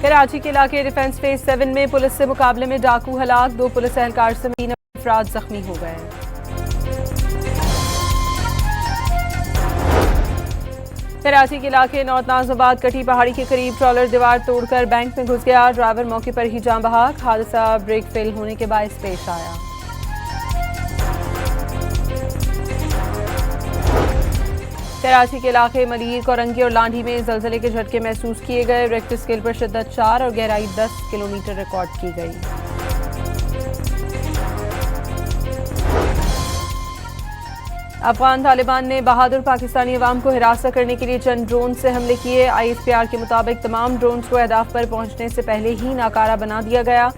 कराची के इलाके defence phase 7 में पुलिस से मुकाबले में डाकू हलाक, 2 पुलिस एहलकार समेत 3 अफराद जख्मी हो गए। कराची के इलाके नॉर्थ नाज़िमाबाद कटी पहाड़ी के करीब ट्रॉलर दीवार तोड़कर बैंक में घुस गया। ड्राइवर मौके पर ही जान बहक। हादसा ब्रेक फेल होने के बायस पेश आया। कराची के इलाके मलीर, कोरंगी और लांढी में जलजले के झटके महसूस किए गए। रेक्टर स्केल पर शिद्दत 4 और गहराई 10 किलोमीटर रिकॉर्ड की गई। अफगान तालिबान ने बहादुर पाकिस्तानी अवाम को हिरासत करने के लिए चंद ड्रोन से हमले किए। ISPR के मुताबिक तमाम ड्रोन्स को अहदाफ पर पहुंचने से पहले ही नाकारा बना दिया गया।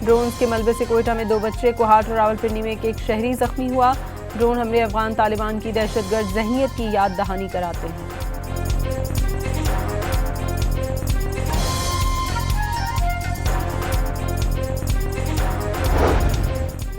ड्रोन्स के मलबे से कोयटा में 2 बच्चे, कोहाट और रावलपिंडी में एक शहरी जख्मी हुआ। ड्रोन हमले अफगान तालिबान की दहशतगर्द ज़हनियत की याद दहानी कराते हैं।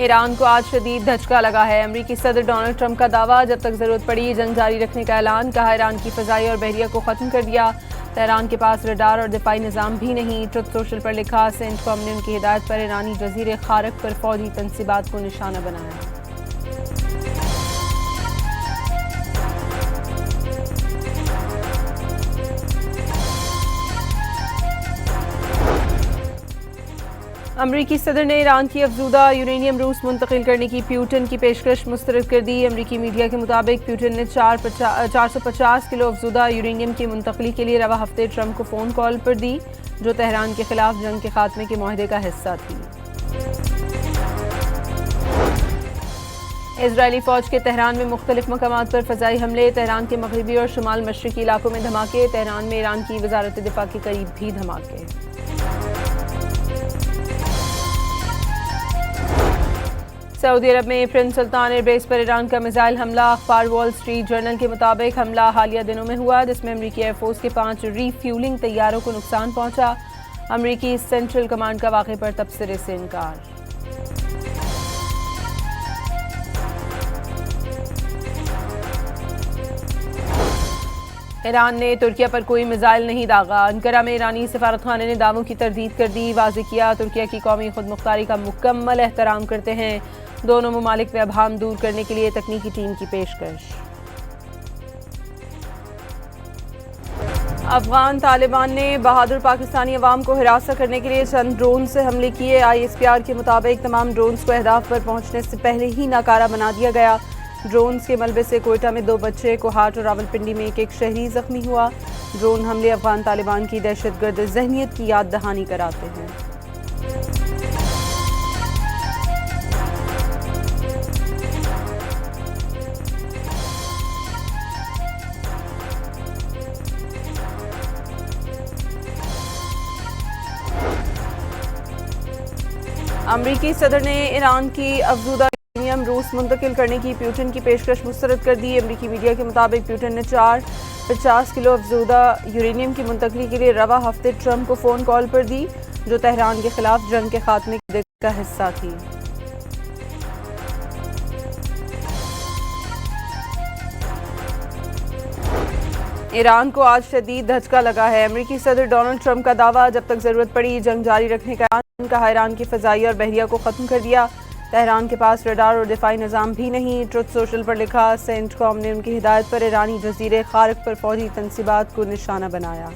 ईरान को आज शदीद धचका लगा है। अमरीकी सदर डोनाल्ड ट्रंप का दावा, जब तक जरूरत पड़ी जंग जारी रखने का ऐलान। कहा, ईरान की फ़ज़ाई और बहरिया को ख़त्म कर दिया। तेहरान के पास रडार और दिफाई निज़ाम भी नहीं। ट्रुथ सोशल पर लिखा, सेंटकॉम ने उनकी हिदायत पर ईरानी जज़ीरे खारक पर फौजी तनसीबात को निशाना बनाया। अमरीकी सदर ने ईरान की अफजूदा यूरेनियम रूस मुंतकिल करने की प्यूटन की पेशकश मुस्तरद कर दी। अमरीकी मीडिया के मुताबिक प्यूटन ने 450 किलो अफजूदा यूरेनियम की मुंतकली के लिए रवा हफ्ते ट्रंप को फ़ोन कॉल पर दी, जो तेहरान के खिलाफ जंग के खात्मे के मुआहदे का हिस्सा थी। इजरायली फौज के तेहरान में मुख्तलिफ मकामात पर फ़ज़ाई हमले। तेहरान के मगरबी और शुमाल मशरकी इलाकों में धमाके। तेहरान में ईरान की वजारत दिफा के करीब भी धमाके। सऊदी अरब में प्रिंस सुल्तान एयरबेस पर ईरान का मिसाइल हमला। अखबार वॉल स्ट्रीट जर्नल के मुताबिक हमला हालिया दिनों में हुआ, जिसमें अमरीकी एयरफोर्स के 5 रीफ्यूलिंग तैयारों को नुकसान पहुंचा। अमरीकी सेंट्रल कमांड का वाक़े पर तबसरे से इनकार। ईरान ने तुर्किया पर कोई मिसाइल नहीं दागा। अंकारा में ईरानी सफारतखाने ने दावों की तरदीद कर दी। वाज़ेह किया, तुर्किया की कौमी खुद मुख्तारी का मुकम्मल एहतराम करते हैं। दोनों ममालिक में अभाम दूर करने के लिए तकनीकी टीम की पेशकश। अफगान तालिबान ने बहादुर पाकिस्तानी अवाम को हिरासत करने के लिए चंद ड्रोन से हमले किए। ISPR के मुताबिक तमाम ड्रोन्स को अहदाफ पर पहुंचने से पहले ही नाकारा बना दिया गया। ड्रोन्स के मलबे से कोयटा में 2 बच्चे, कोहाट और रावलपिंडी में एक शहरी जख्मी हुआ। ड्रोन हमले अफगान तालिबान की दहशतगर्द ज़हनियत की याद दहानी कराते हैं। अमरीकी सदर ने ईरान की अफजूदा यूरेनियम रूस मुंतकिल करने की प्यूटन की पेशकश मुस्तरद कर दी। अमरीकी मीडिया के मुताबिक प्यूटन ने 450 किलो अफजूदा यूरेनियम की मुंतकली के लिए रवा हफ्ते ट्रंप को फ़ोन कॉल पर दी, जो तेहरान के खिलाफ जंग के खात्मे का हिस्सा थी। ईरान को आज शदीद धचका लगा है। अमरीकी सदर डोनाल्ड ट्रंप का दावा, जब तक जरूरत पड़ी जंग जारी रखने का ऐलान। कहा, ईरान की फ़ज़ाई और बहरिया को ख़त्म कर दिया। तेहरान के पास रडार और दिफाई निज़ाम भी नहीं। ट्रुथ सोशल पर लिखा, सेंटकॉम ने उनकी हिदायत पर ईरानी जज़ीरे खारक पर फौजी तनसीबात को निशाना बनाया।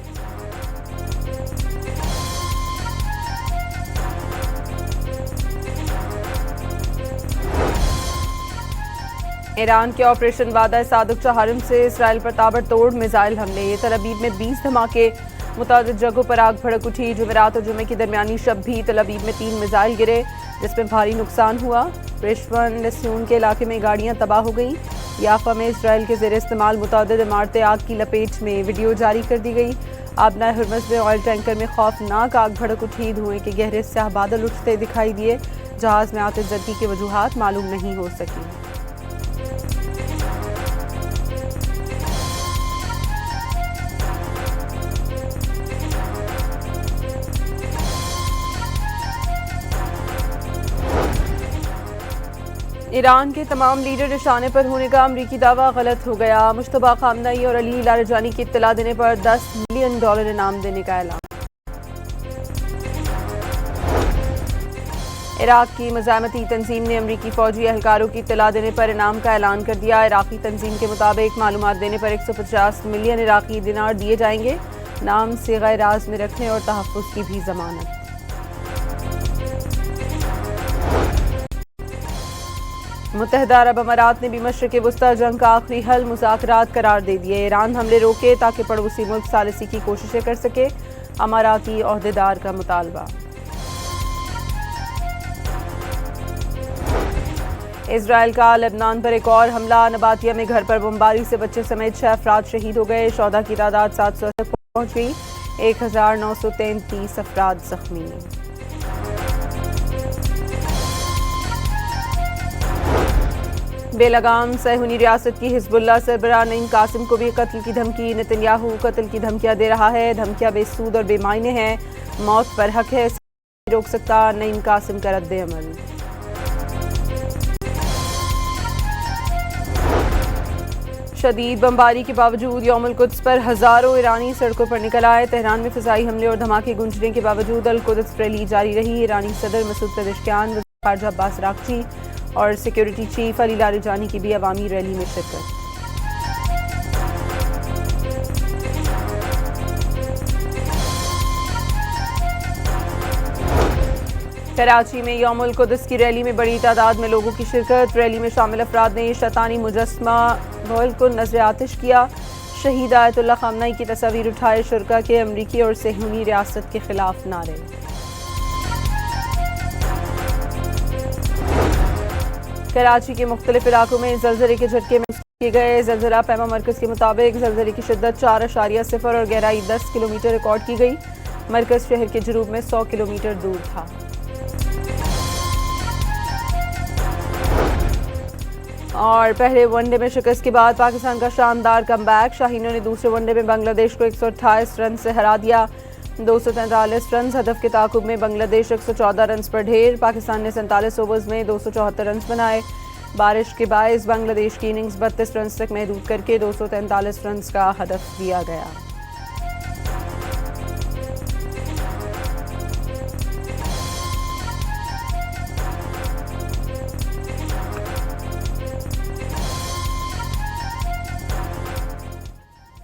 ईरान के ऑपरेशन वादा सादुक चहारम से इसराइल पर ताबड़तोड़ मिसाइल हमले। तल अबीब में 20 धमाके। मुतादिद जगहों पर आग भड़क उठी। जुमेरात और जुमे की दरमियानी शब भी तल अबीब में 3 मिसाइल गिरे, जिसमें भारी नुकसान हुआ। पेशवन लस्यून के इलाके में गाड़ियां तबाह हो गईं। याफा में इसराइल के ज़ेर इस्तेमाल मुतादिद इमारतें आग की लपेट में। वीडियो जारी कर दी गई। आबना हुर्मज़ में ऑयल टैंकर में खौफनाक आग भड़क उठी। धुएं के गहरे स्याह बादल उठते दिखाई दिए। जहाज़ में आतिशज़दी की वजूहात मालूम नहीं हो सकी। ईरान के तमाम लीडर निशाने पर होने का अमरीकी दावा गलत हो गया। मुश्तबा खामनई और अली लारजानी की इत्तला देने पर $10 मिलियन इनाम देने का ऐलान। इराक की मज़ाहमती तंजीम ने अमरीकी फ़ौजी एहलकारों की इत्तला देने पर इनाम का ऐलान कर दिया। इराकी तंजीम के मुताबिक मालूमात देने पर 150 मिलियन इराकी दिनार दिए जाएंगे। नाम सिग़ा राज में रखने और तहफ़्फ़ुज़ की भी ज़मानत। मुत्तहिदा अरब अमारात ने भी मशरिक़ वस्ता जंग का आखिरी हल मुज़ाकरात करार दे दिए। ईरान हमले रोके ताकि पड़ोसी मुल्क सालिसी की कोशिशें कर सके। अमाराती ओहदेदार का मुतालबा। इजराइल का लेबनान पर एक और हमला। नबातिया में घर पर बमबारी से बच्चे समेत 6 अफराद शहीद हो गए। शोधा की तादाद 700 तक पहुंच गई। 1933 अफराद जख्मी। बेलगाम सहूनी रियासत की हिजबुल्लाह सरबराह नईम कासिम को भी कत्ल की धमकी। नेतन्याहू कत्ल की धमकियां दे रहा है। धमकियां बेसूद और बेमायने हैं। मौत पर हक है, रोक सकता नईम कासिम का रद्द अमल। शदीद बमबारी के बावजूद यौमुल कुद्स पर हज़ारों ईरानी सड़कों पर निकल आए। तेहरान में फ़िज़ाई हमले और धमाके गूंजने के बावजूद अल कुद्स रैली जारी रही। ईरानी सदर मसूद पेज़ेश्कियान, वज़ीर ख़ारजा अब्बास अराग़ची और सिक्योरिटी चीफ अली लारिजानी की भी अवामी रैली में शिरकत। कराची में यौमुल कुद्स की रैली में बड़ी तादाद में लोगों की शिरकत। रैली में शामिल अफराद ने शैतानी मुजस्मा बॉल को नजर आतिश किया। शहीद आयतुल्लाह ख़ामनई की तस्वीर उठाए। शुरका के अमरीकी और सहूनी रियासत के खिलाफ नारे। कराची के मुख्तलिफ इलाकों में ज़लज़ले के झटके महसूस किए गए। ज़लज़ला पैमा मरकज़ के मुताबिक ज़लज़ले की शिद्दत 4.0 और गहराई 10 किलोमीटर रिकॉर्ड की गई। मरकज़ शहर के जुनूब में 100 किलोमीटर दूर था। और पहले वनडे में शिकस्त के बाद पाकिस्तान का शानदार कमबैक। शाहीनों ने दूसरे वनडे में बांग्लादेश को 128 रन से हरा दिया। 243 रन हदफ के ताकुब में बांग्लादेश 114 रन पर ढेर। पाकिस्तान ने 47 ओवर्स में 274 रन बनाए। बारिश के बायस बांग्लादेश की इनिंग्स 32 रन तक महदूद करके 243 रन का हदफ दिया गया।